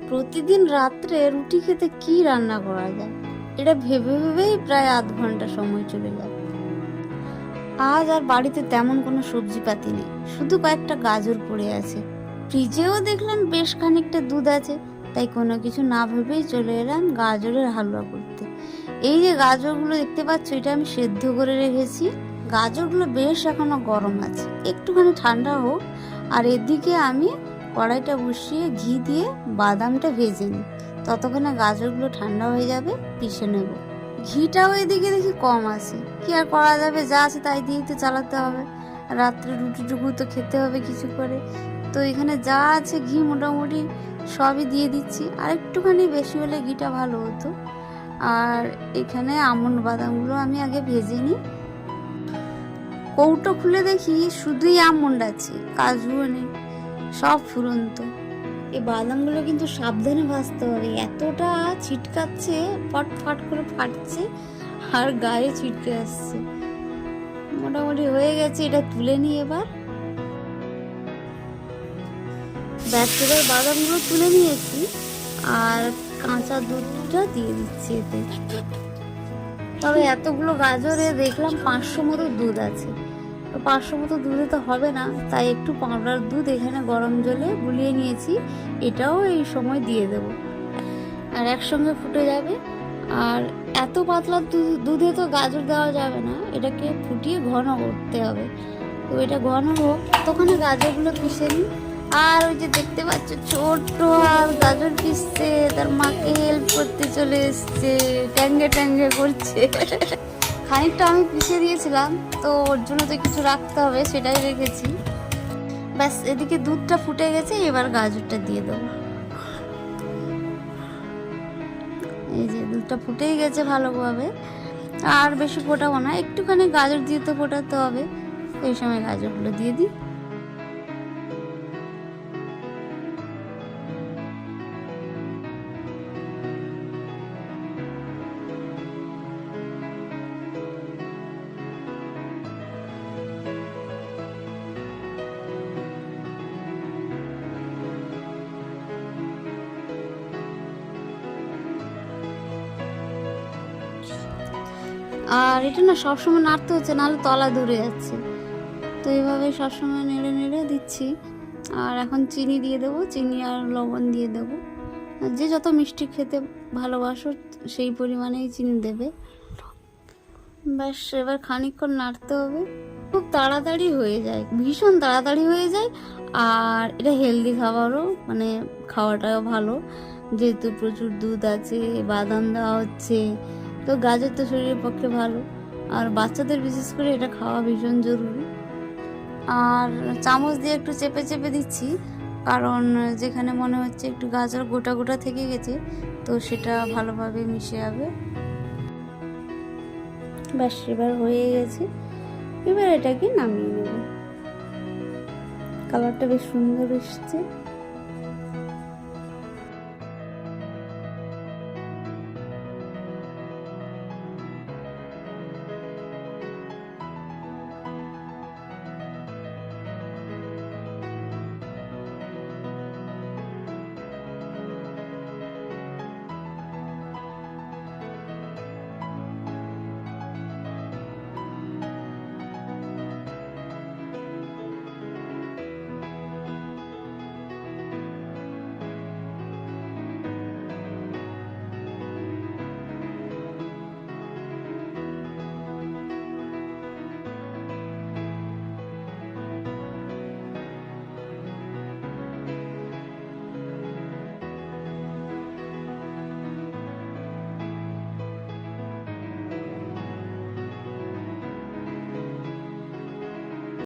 প্রতিদিন রাত্রে রুটি খেতে কি রান্না করা যায়, এটা ভেবে ভেবেই প্রায় আধ ঘন্টা সময় চলে যায়। আজ আর বাড়িতে তেমন কোনো সবজিপাতি নেই, শুধু কয়েকটা গাজর পড়ে আছে। ফ্রিজেও দেখলাম বেশ খানিকটা দুধ আছে, তাই কোনো কিছু না ভেবেই চলে এলাম গাজরের হালুয়া করতে। এই যে গাজরগুলো দেখতে পাচ্ছ, এটা আমি সেদ্ধ করে রেখেছি। গাজরগুলো বেশ এখনো গরম আছে, একটুখানি ঠান্ডা হোক। আর এদিকে আমি কড়াইটা বসিয়ে ঘি দিয়ে বাদামটা ভেজে নিই, ততক্ষণে গাজরগুলো ঠান্ডা হয়ে যাবে, পিষে নেব। ঘিটাও এদিকে দেখি কম আছে, কি আর করা যাবে, যা আছে তাই দিয়েই তো চালাতে হবে। রাত্রে রুটিটুকু তো খেতে হবে কিছু করে, তো এখানে যা আছে ঘি মোটামুটি সবই দিয়ে দিচ্ছি। আর একটুখানি বেশি হলে ঘিটা ভালো হতো। আর এখানে আমন্ড বাদামগুলো আমি আগে ভেজে নিই। কৌটো খুলে দেখি শুধুই আমন্ড আছে, কাজুও নেই, সব ফুরন্ত। এই বাদামগুলো কিন্তু সাবধানে ভাজতে হবে, এতটা ছিটকাচ্ছে, ফটফট করে ফাটছে আর গায়ে ছিটকে আসছে। মোটামুটি হয়ে গেছে, এটা তুলে নিই এবার। ব্যাচেলার বাদামগুলো তুলে নিয়েছি আর কাঁচা দুধটা দিয়ে দিচ্ছি এতে। তবে এতগুলো গাজরে দেখলাম 500 মতো দুধ আছে, তো 500 মতো দুধে তো হবে না, তাই একটু পাউডার দুধ এখানে গরম জলে গুলিয়ে নিয়েছি, এটাও এই সময় দিয়ে দেব, আর একসঙ্গে ফুটে যাবে। আর এত পাতলা দুধে তো গাজর দেওয়া যাবে না, এটাকে ফুটিয়ে ঘন করতে হবে। তো এটা ঘন হোক, তখন গাজরগুলো পিষে নিই। আর ওই যে দেখতে পাচ্ছ ছোট্ট হাত গাজর পিষছে, তার মাকে হেল্প করতে চলে এসছে, ট্যাঙ্গে ট্যাঙ্গে করছে। খানিকটা আমি পিষে দিয়েছিলাম, তো ওর জন্য তো কিছু রাখতে হবে, সেটাই রেখেছি। ব্যাস, এদিকে দুধটা ফুটে গেছে, এবার গাজরটা দিয়ে দেবো। এই যে দুধটা ফুটেই গেছে ভালোভাবে, আর বেশি ফোটাবো না, একটুখানি গাজর দিয়ে তো ফোটাতে হবে। এই সময় গাজরগুলো দিয়ে দিই। আর এটা না সবসময় নাড়তে হচ্ছে, নাহলে তলা ধরে যাচ্ছে, তো এইভাবে সবসময় নেড়ে নেড়ে দিচ্ছি। আর এখন চিনি দিয়ে দেবো, চিনি আর লবণ দিয়ে দেবো। যে যত মিষ্টি খেতে ভালোবাসো সেই পরিমাণেই চিনি দেবে। ব্যাস, এবার খানিকক্ষণ নাড়তে হবে। খুব তাড়াতাড়ি হয়ে যায়, ভীষণ তাড়াতাড়ি হয়ে যায়। আর এটা হেলদি খাবারও, মানে খাওয়াটাও ভালো, যেহেতু প্রচুর দুধ আছে, বাদাম দেওয়া হচ্ছে, তো গাজর তো শরীরের পক্ষে ভালো। আর বাচ্চাদের বিশেষ করে এটা খাওয়া ভীষণ জরুরি। আর চামচ দিয়ে একটু চেপে চেপে দিচ্ছি, কারণ যেখানে মনে হচ্ছে একটু গাজর গোটা গোটা থেকে গেছে, তো সেটা ভালোভাবে মিশে যাবে। ব্যাস, এবার হয়ে গেছে, এবার এটাকে নামিয়ে নেব। কালারটা বেশ সুন্দর এসছে।